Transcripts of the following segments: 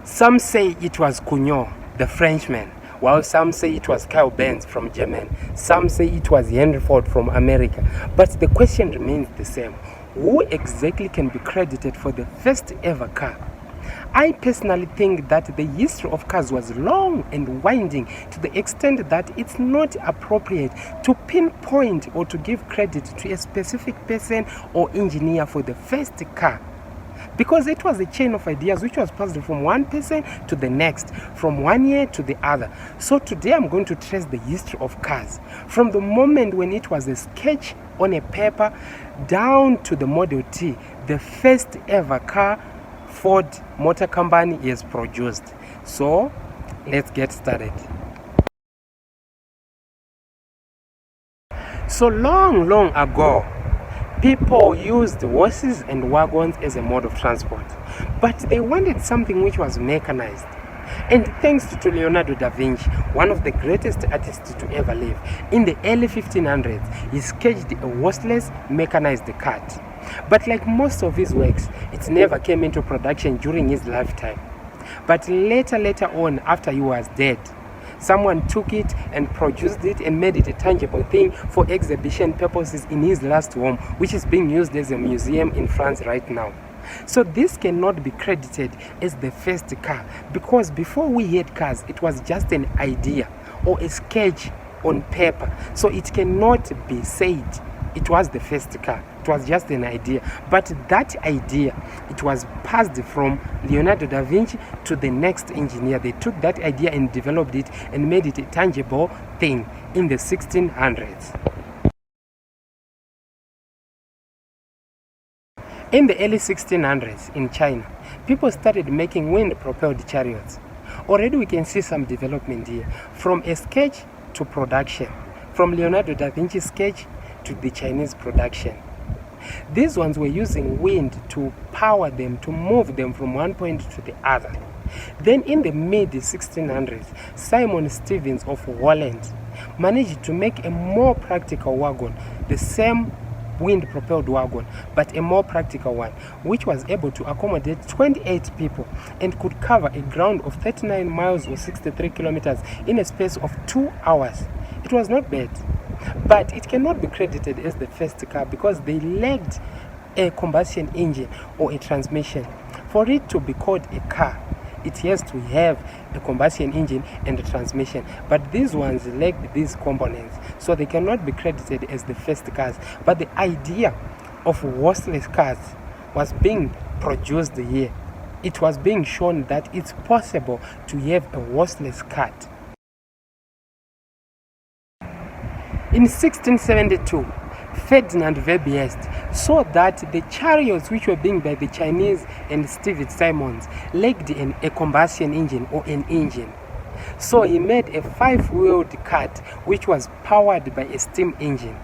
Some say it was Cugnot, the Frenchman, while some say it was Karl Benz from Germany. Some say it was Henry Ford from America. But the question remains the same. Who exactly can be credited for the first ever car? I personally think that the history of cars was long and winding to the extent that it's not appropriate to pinpoint or to give credit to a specific person or engineer for the first car. Because it was a chain of ideas which was passed from one person to the next, from one year to the other. So today I'm going to trace the history of cars, from the moment when it was a sketch on a paper down to the Model T, the first ever car Ford Motor Company is produced. So let's get started. So long ago, people used horses and wagons as a mode of transport, but they wanted something which was mechanized. And thanks to Leonardo da Vinci, one of the greatest artists to ever live, in the early 1500s, he sketched a horseless mechanized cart. But like most of his works, it never came into production during his lifetime. But later on, after he was dead, someone took it and produced it and made it a tangible thing for exhibition purposes in his last home, which is being used as a museum in France right now. So this cannot be credited as the first car, because before we had cars, it was just an idea or a sketch on paper. So it cannot be said it was the first car. It was just an idea. But that idea, it was passed from Leonardo da Vinci to the next engineer. They took that idea and developed it and made it a tangible thing in the 1600s. In the early 1600s in China, people started making wind-propelled chariots. Already we can see some development here, from a sketch to production, from Leonardo da Vinci's sketch to the Chinese production. These ones were using wind to power them, to move them from one point to the other. Then in the mid-1600s, Simon Stevens of Holland managed to make a more practical wagon, the same wind-propelled wagon, but a more practical one, which was able to accommodate 28 people and could cover a ground of 39 miles or 63 kilometers in a space of 2 hours. It was not bad, but it cannot be credited as the first car because they lacked a combustion engine or a transmission. For it to be called a car, it has to have a combustion engine and a transmission, but these ones lacked these components, so they cannot be credited as the first cars. But the idea of horseless cars was being produced here. It was being shown that it's possible to have a horseless cart. In 1672, Ferdinand Verbiest saw that the chariots which were being by the Chinese and Stevens Simons lacked a combustion engine or an engine. So he made a 5-wheeled cart which was powered by a steam engine,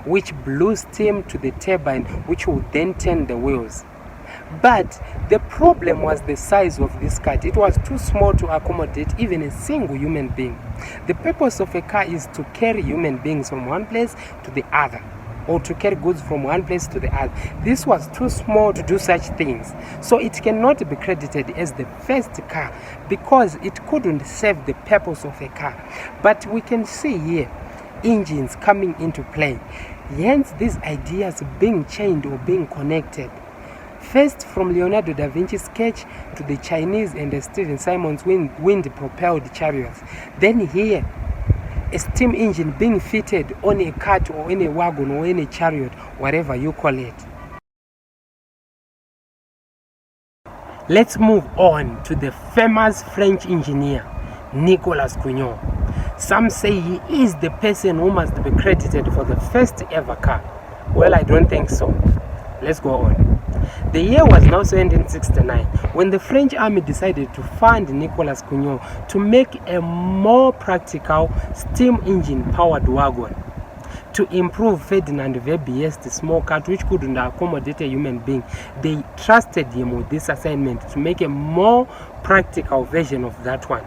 which blew steam to the turbine which would then turn the wheels. But the problem was the size of this cart. It was too small to accommodate even a single human being. The purpose of a car is to carry human beings from one place to the other, or to carry goods from one place to the other. This was too small to do such things. So it cannot be credited as the first car because it couldn't serve the purpose of a car. But we can see here engines coming into play. Hence these ideas being chained or being connected. First from Leonardo da Vinci's sketch to the Chinese and the Stephen Simon's wind-propelled chariots. Then here, a steam engine being fitted on a cart or in a wagon or in a chariot, whatever you call it. Let's move on to the famous French engineer, Nicolas Cugnot. Some say he is the person who must be credited for the first ever car. Well, I don't think so. Let's go on. The year was now 1769 when the French army decided to fund Nicolas Cugnot to make a more practical steam engine powered wagon to improve Ferdinand Verbiest's small cart which couldn't accommodate a human being. They trusted him with this assignment to make a more practical version of that one.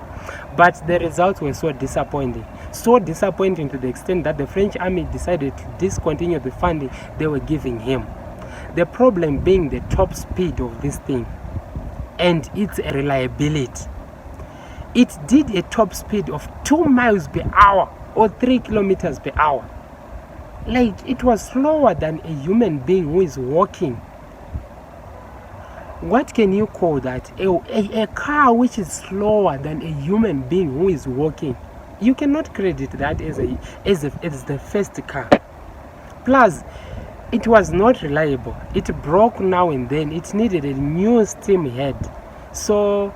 But the results were so disappointing to the extent that the French army decided to discontinue the funding they were giving him. The problem being the top speed of this thing. and its reliability. It did a top speed of 2 miles per hour or 3 kilometers per hour. Like, it was slower than a human being who is walking. What can you call that? A car which is slower than a human being who is walking. You cannot credit that as the first car. Plus, it was not reliable. It broke now and then. It needed a new steam head. So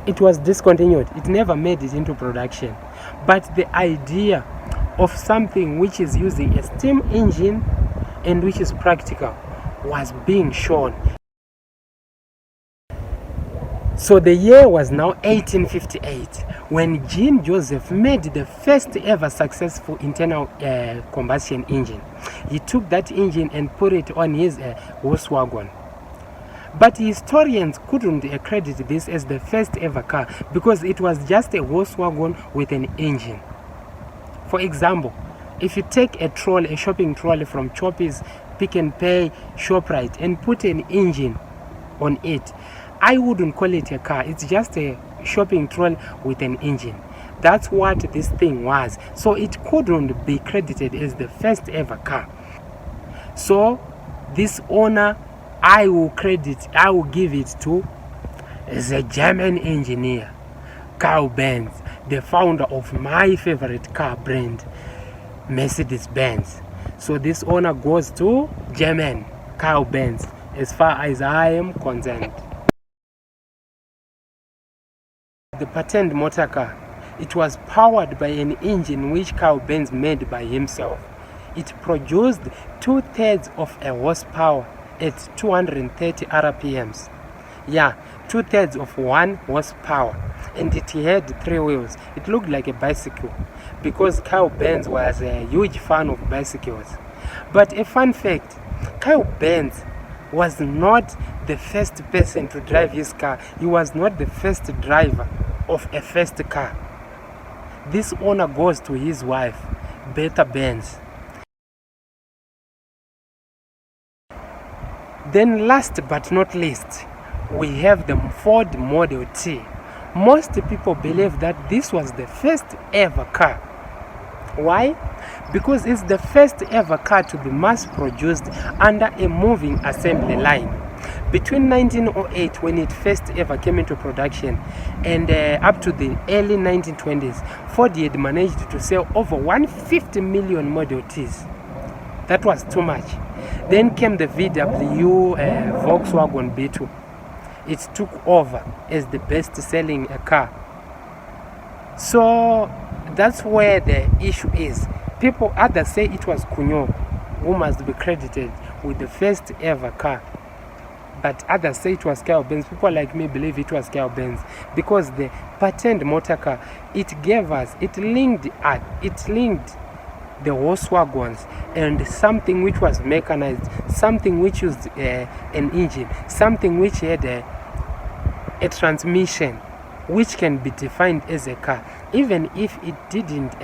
it was discontinued. It never made it into production. But the idea of something which is using a steam engine and which is practical was being shown. So the year was now 1858 when Jean Joseph made the first ever successful internal combustion engine. He took that engine and put it on his horse wagon. But historians couldn't accredit this as the first ever car because it was just a horse wagon with an engine. For example, if you take a trolley, a shopping trolley from Choppies, Pick and Pay, ShopRite, and put an engine on it, I wouldn't call it a car. It's just a shopping trolley with an engine. That's what this thing was. So it couldn't be credited as the first ever car. So this honor, I will give it to the German engineer, Karl Benz, the founder of my favorite car brand, Mercedes-Benz. So this honor goes to German, Karl Benz, as far as I am concerned. The patent motor car, it was powered by an engine which Karl Benz made by himself. It produced 2/3 of a horsepower at 230 RPMs. Yeah, 2/3 of 1 horsepower. And it had 3 wheels. It looked like a bicycle because Karl Benz was a huge fan of bicycles. But a fun fact, Karl Benz was not the first person to drive his car. He was not the first driver of a first car. This honor goes to his wife, Bertha Benz. Then last but not least, we have the Ford Model T. Most people believe that this was the first ever car. Why? Because it's the first ever car to be mass produced under a moving assembly line. Between 1908, when it first ever came into production, and up to the early 1920s, Ford had managed to sell over 150 million Model Ts. That was too much. Then came the VW Volkswagen Beetle. It took over as the best-selling car. So that's where the issue is. People either say it was Cugnot who must be credited with the first ever car, but others say it was Karl Benz. People like me believe it was Karl Benz because the patent motor car, it linked the horse wagons and something which was mechanized, something which used an engine, something which had a transmission, which can be defined as a car, even if it didn't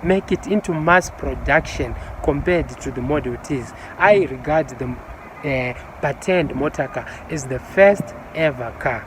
make it into mass production compared to the Model Ts. I regard the patent motor car as the first ever car.